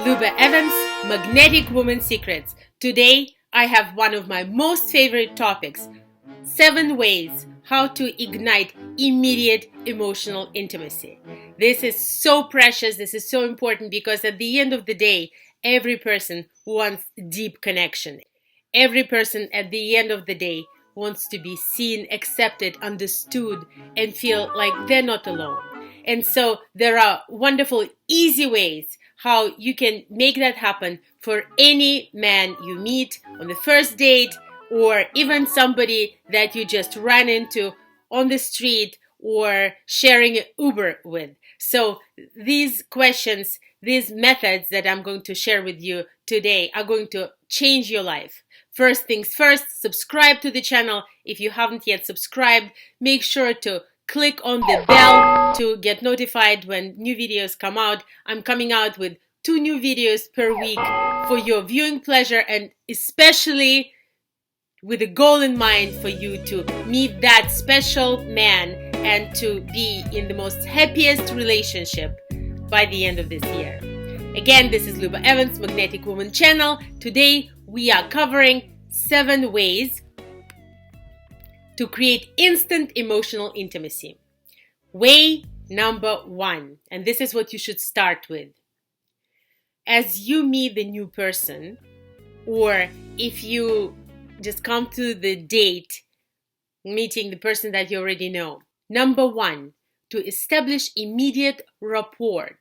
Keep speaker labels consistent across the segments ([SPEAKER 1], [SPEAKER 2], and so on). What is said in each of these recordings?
[SPEAKER 1] Luba Evans, Magnetic Woman Secrets. Today, I have one of my most favorite topics, 7 ways how to ignite immediate emotional intimacy. This is so precious, this is so important because at the end of the day, every person wants deep connection. Every person at the end of the day wants to be seen, accepted, understood, and feel like they're not alone. And so there are wonderful, easy ways how you can make that happen for any man you meet on the first date, or even somebody that you just ran into on the street or sharing an Uber with. So these questions, these methods that I'm going to share with you today are going to change your life. First things first, subscribe to the channel. If you haven't yet subscribed, make sure to click on the bell to get notified when new videos come out. I'm coming out with 2 new videos per week for your viewing pleasure, and especially with a goal in mind for you to meet that special man and to be in the most happiest relationship by the end of this year. Again, this is Luba Evans, Magnetic Woman channel. Today we are covering 7 ways to create instant emotional intimacy. Way number 1, and this is what you should start with. As you meet the new person, or if you just come to the date meeting the person that you already know. Number 1, to establish immediate rapport.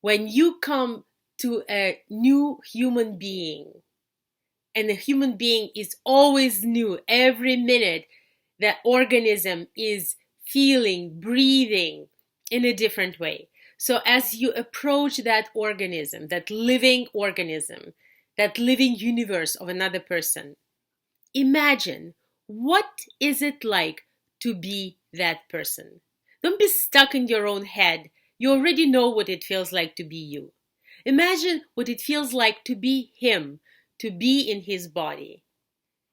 [SPEAKER 1] When you come to a new human being, and the human being is always new, every minute the organism is feeling, breathing in a different way. So as you approach that organism, that living universe of another person, imagine, what is it like to be that person? Don't be stuck in your own head. You already know what it feels like to be you. Imagine what it feels like to be him, to be in his body.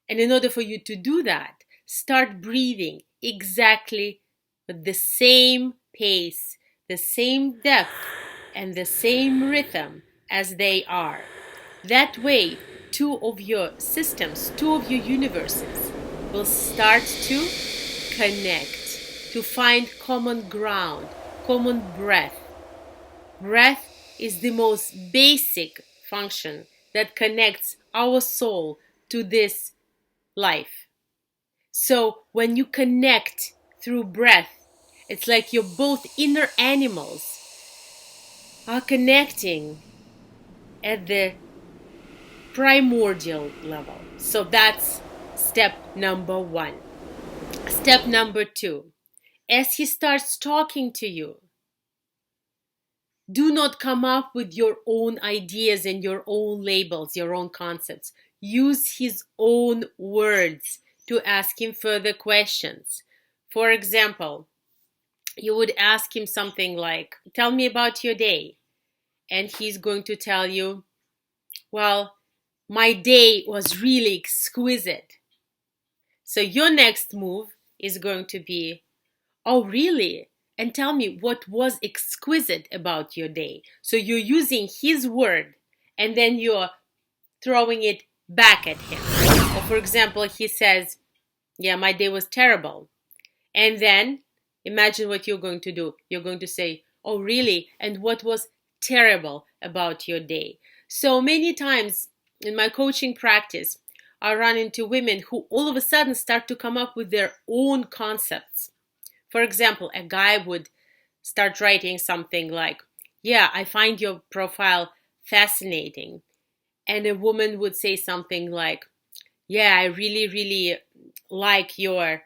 [SPEAKER 1] And in order for you to do that, start breathing exactly with the same pace, the same depth, and the same rhythm as they are. That way, 2 of your systems, 2 of your universes will start to connect, to find common ground, common breath. Breath is the most basic function that connects our soul to this life. So when you connect through breath, it's like your both inner animals are connecting at the primordial level. So that's step number 1. Step number 2, as he starts talking to you, do not come up with your own ideas and your own labels, your own concepts. Use his own words to ask him further questions. For example, you would ask him something like, tell me about your day. And he's going to tell you, well, my day was really exquisite. So your next move is going to be, oh, really? And tell me what was exquisite about your day. So you're using his word and then you're throwing it back at him. Or for example, he says, yeah, my day was terrible. And then imagine what you're going to do. You're going to say, oh, really? And what was terrible about your day? So many times in my coaching practice, I run into women who all of a sudden start to come up with their own concepts. For example, a guy would start writing something like, yeah, I find your profile fascinating. And a woman would say something like, yeah, I really, really like your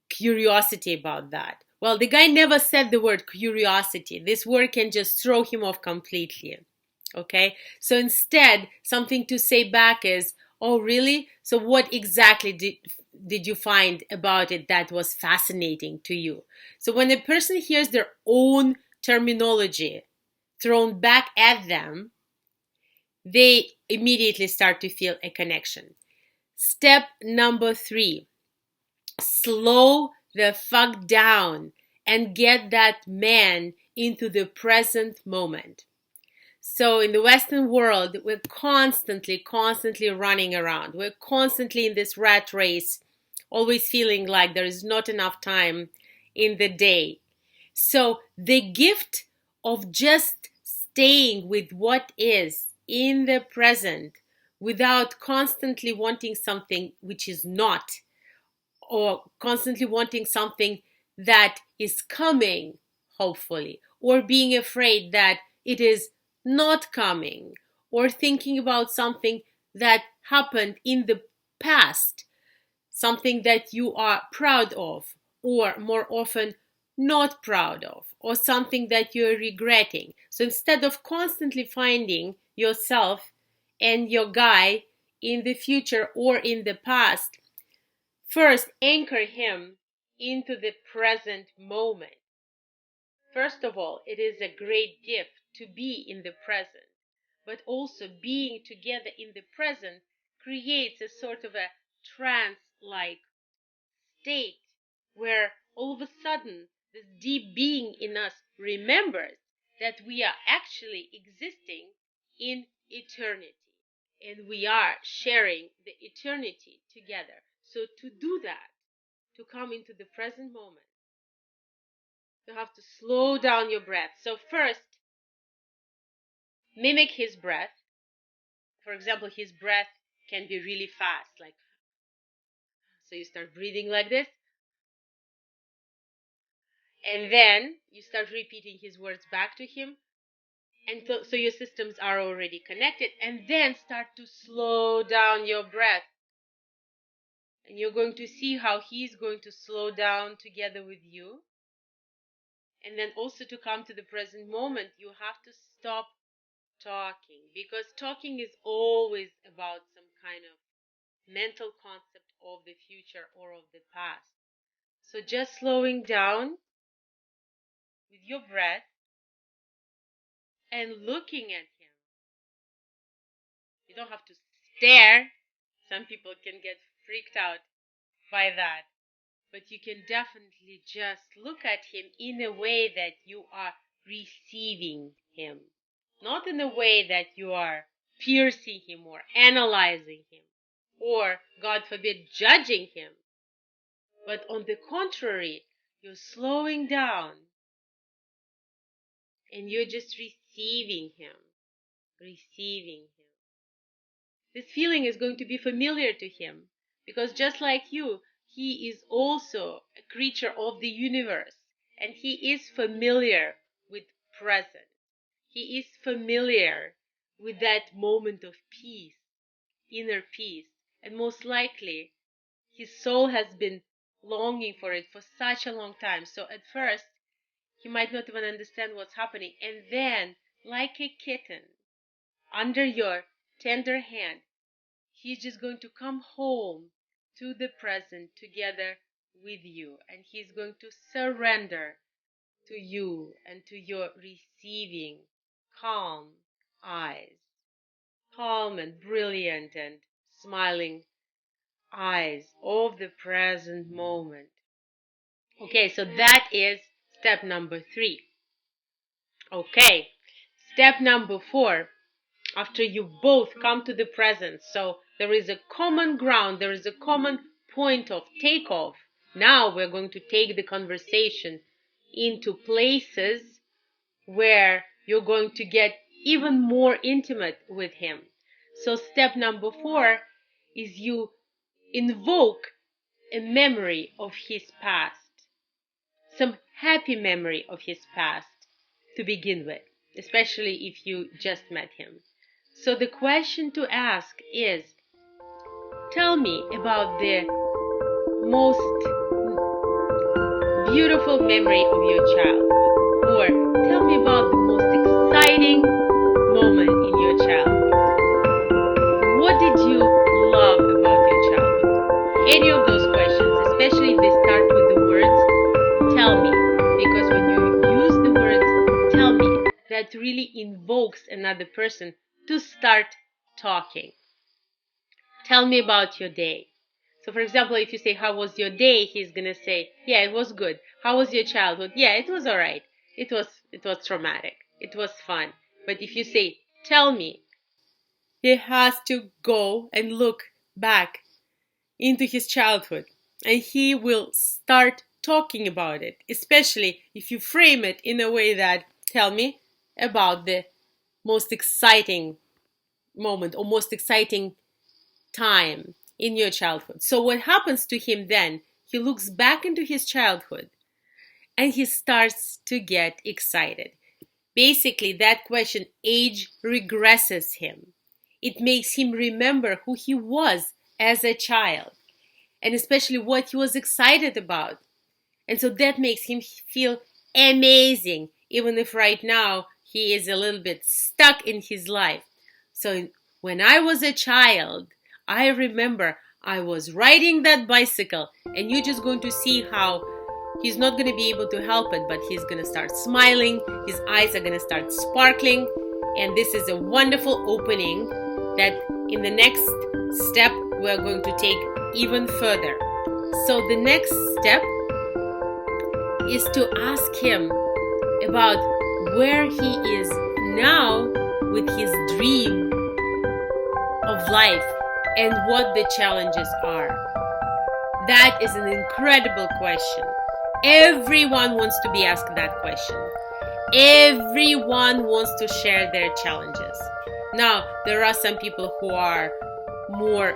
[SPEAKER 1] curiosity about that. Well, the guy never said the word curiosity. This word can just throw him off completely. Okay? So instead, something to say back is, oh, really? So what exactly did you find about it that was fascinating to you? So when a person hears their own terminology thrown back at them, they immediately start to feel a connection. Step number 3, slow the fuck down and get that man into the present moment. So in the Western world, we're constantly running around. We're constantly in this rat race, always feeling like there is not enough time in the day. So the gift of just staying with what is in the present without constantly wanting something which is not, or constantly wanting something that is coming, hopefully, or being afraid that it is not coming, or thinking about something that happened in the past, something that you are proud of, or more often not proud of, or something that you're regretting. So instead of constantly finding yourself and your guy in the future or in the past, first anchor him into the present moment. First of all, it is a great gift to be in the present, but also being together in the present creates a sort of a trance-like state where all of a sudden this deep being in us remembers that we are actually existing in eternity and we are sharing the eternity together. So to do that, to come into the present moment, you have to slow down your breath. So first, mimic his breath. For example, his breath can be really fast, like, so you start breathing like this, and then you start repeating his words back to him, and so your systems are already connected, and then start to slow down your breath, and you're going to see how he's going to slow down together with you. And then also, to come to the present moment, you have to stop talking, because talking is always about some kind of mental concept of the future or of the past. So just slowing down with your breath and looking at him. You don't have to stare. Some people can get freaked out by that. But you can definitely just look at him in a way that you are receiving him. Not in a way that you are piercing him or analyzing him or, God forbid, judging him. But on the contrary, you're slowing down and you're just receiving him. Receiving him. This feeling is going to be familiar to him because, just like you, he is also a creature of the universe, and he is familiar with present. He is familiar with that moment of peace, inner peace, and most likely his soul has been longing for it for such a long time. So at first, he might not even understand what's happening, and then, like a kitten, under your tender hand, he's just going to come home to the present together with you, and he's going to surrender to you and to your receiving calm eyes, calm and brilliant and smiling eyes of the present moment. Okay, so that is step number 3. Okay, step number 4. After you both come to the present, so there is a common ground, there is a common point of takeoff. Now we're going to take the conversation into places where you're going to get even more intimate with him. So step number 4 is you invoke a memory of his past, some happy memory of his past to begin with, especially if you just met him. So the question to ask is, tell me about the most beautiful memory of your childhood, or tell me about the most exciting moment in your childhood. What did you love about your childhood? Any of those questions, especially if they start with the words, tell me. Because when you use the words, tell me, that really invokes another person to start talking. Tell me about your day. So for example, if you say, how was your day? He's going to say, yeah, it was good. How was your childhood? Yeah, it was all right. It was traumatic. It was fun. But if you say, Tell me. He has to go and look back into his childhood, and he will start talking about it, especially if you frame it in a way that, tell me about the most exciting moment or most exciting time in your childhood. So what happens to him then? He looks back into his childhood and he starts to get excited. Basically, that question, age regresses him. It makes him remember who he was as a child, and especially what he was excited about. And so that makes him feel amazing, even if right now he is a little bit stuck in his life. So when I was a child, I remember I was riding that bicycle, and you're just going to see how he's not going to be able to help it, but he's going to start smiling, his eyes are going to start sparkling, and this is a wonderful opening that in the next step we're going to take even further. So the next step is to ask him about where he is now with his dream of life and what the challenges are. That is an incredible question. Everyone wants to be asked that question. Everyone wants to share their challenges. Now, there are some people who are more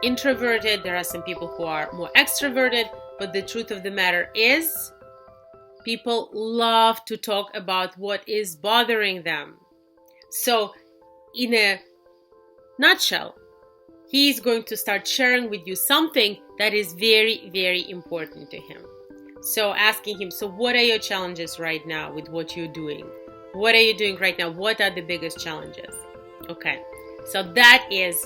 [SPEAKER 1] introverted, there are some people who are more extroverted, but the truth of the matter is, people love to talk about what is bothering them. So, in a nutshell, he is going to start sharing with you something that is very, very important to him. So asking him, so what are your challenges right now with what you're doing? What are you doing right now? What are the biggest challenges? Okay, so that is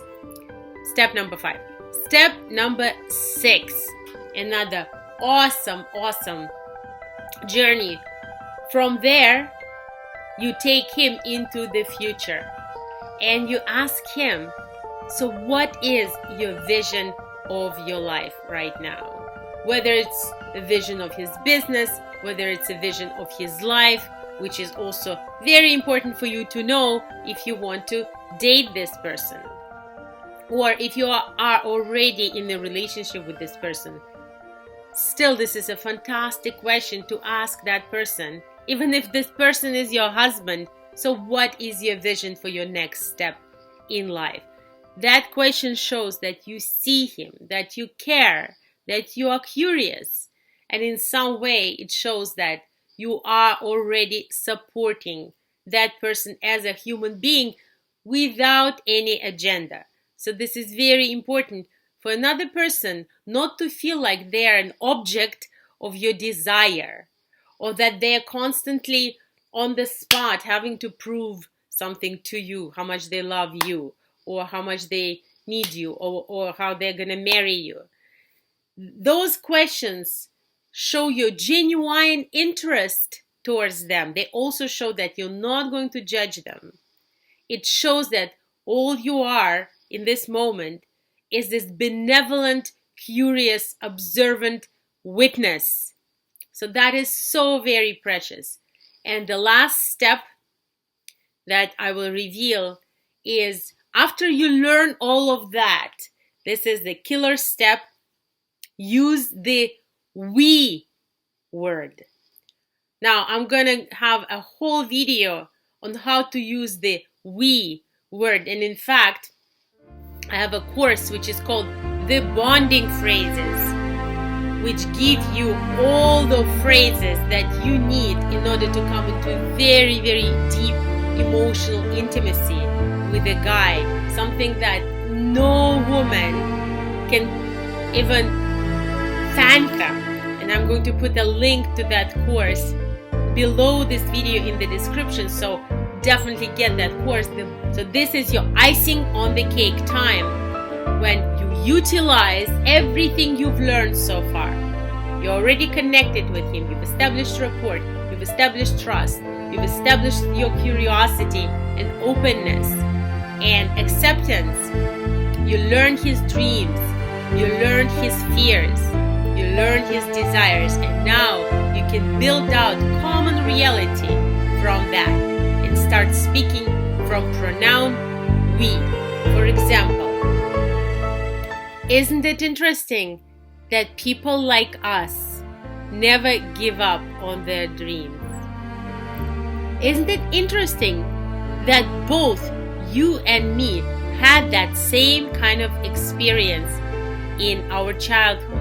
[SPEAKER 1] step number 5. Step number 6, another awesome journey. From there, you take him into the future and you ask him, so what is your vision of your life right now? Whether it's a vision of his business, whether it's a vision of his life, which is also very important for you to know if you want to date this person, or if you are already in a relationship with this person. Still, this is a fantastic question to ask that person, even if this person is your husband. So what is your vision for your next step in life? That question shows that you see him, that you care, that you are curious, and in some way it shows that you are already supporting that person as a human being without any agenda. So this is very important for another person not to feel like they are an object of your desire, or that they are constantly on the spot having to prove something to you, how much they love you, or how much they need you, or how they're going to marry you. Those questions show your genuine interest towards them. They also show that you're not going to judge them. It shows that all you are in this moment is this benevolent, curious, observant witness. So that is so very precious. And the last step that I will reveal is, after you learn all of that, this is the killer step, use the we word. Now, I'm going to have a whole video on how to use the we word. And in fact, I have a course which is called The Bonding Phrases, which give you all the phrases that you need in order to come into very, very deep emotional intimacy with a guy. Something that no woman can even fathom. And I'm going to put a link to that course below this video in the description, so definitely get that course. So this is your icing on the cake time, when you utilize everything you've learned so far. You're already connected with him, you've established rapport, you've established trust, you've established your curiosity and openness and acceptance. You learn his dreams, you learn his fears, you learn his desires, and now you can build out common reality from that and start speaking from pronoun we. For example, isn't it interesting that people like us never give up on their dreams? Isn't it interesting that both you and me had that same kind of experience in our childhood?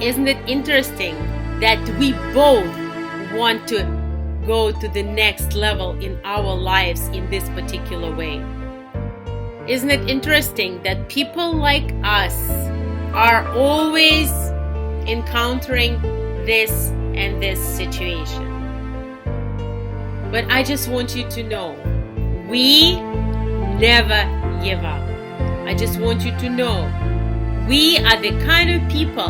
[SPEAKER 1] Isn't it interesting that we both want to go to the next level in our lives in this particular way? Isn't it interesting that people like us are always encountering this and this situation? But I just want you to know, we never give up. I just want you to know, we are the kind of people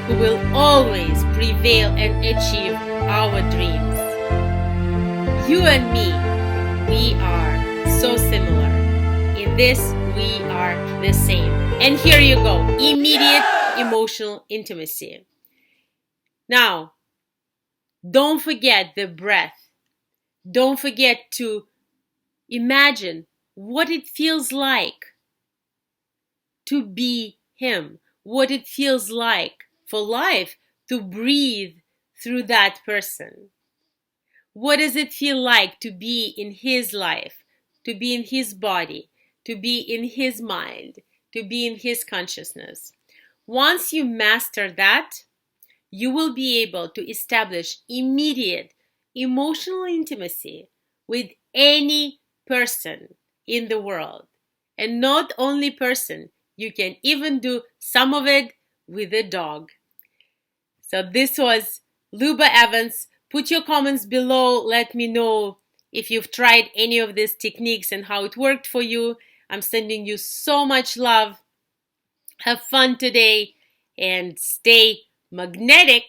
[SPEAKER 1] who will always prevail and achieve our dreams. You and me, we are so similar. In this, we are the same. And here you go, immediate emotional intimacy. Now, don't forget the breath. Don't forget to imagine what it feels like to be him, what it feels like for life to breathe through that person. What does it feel like to be in his life, to be in his body, to be in his mind, to be in his consciousness? Once you master that, you will be able to establish immediate emotional intimacy with any person in the world. And not only person, you can even do some of it with a dog. So this was Luba Evans. Put your comments below. Let me know if you've tried any of these techniques and how it worked for you. I'm sending you so much love. Have fun today and stay magnetic.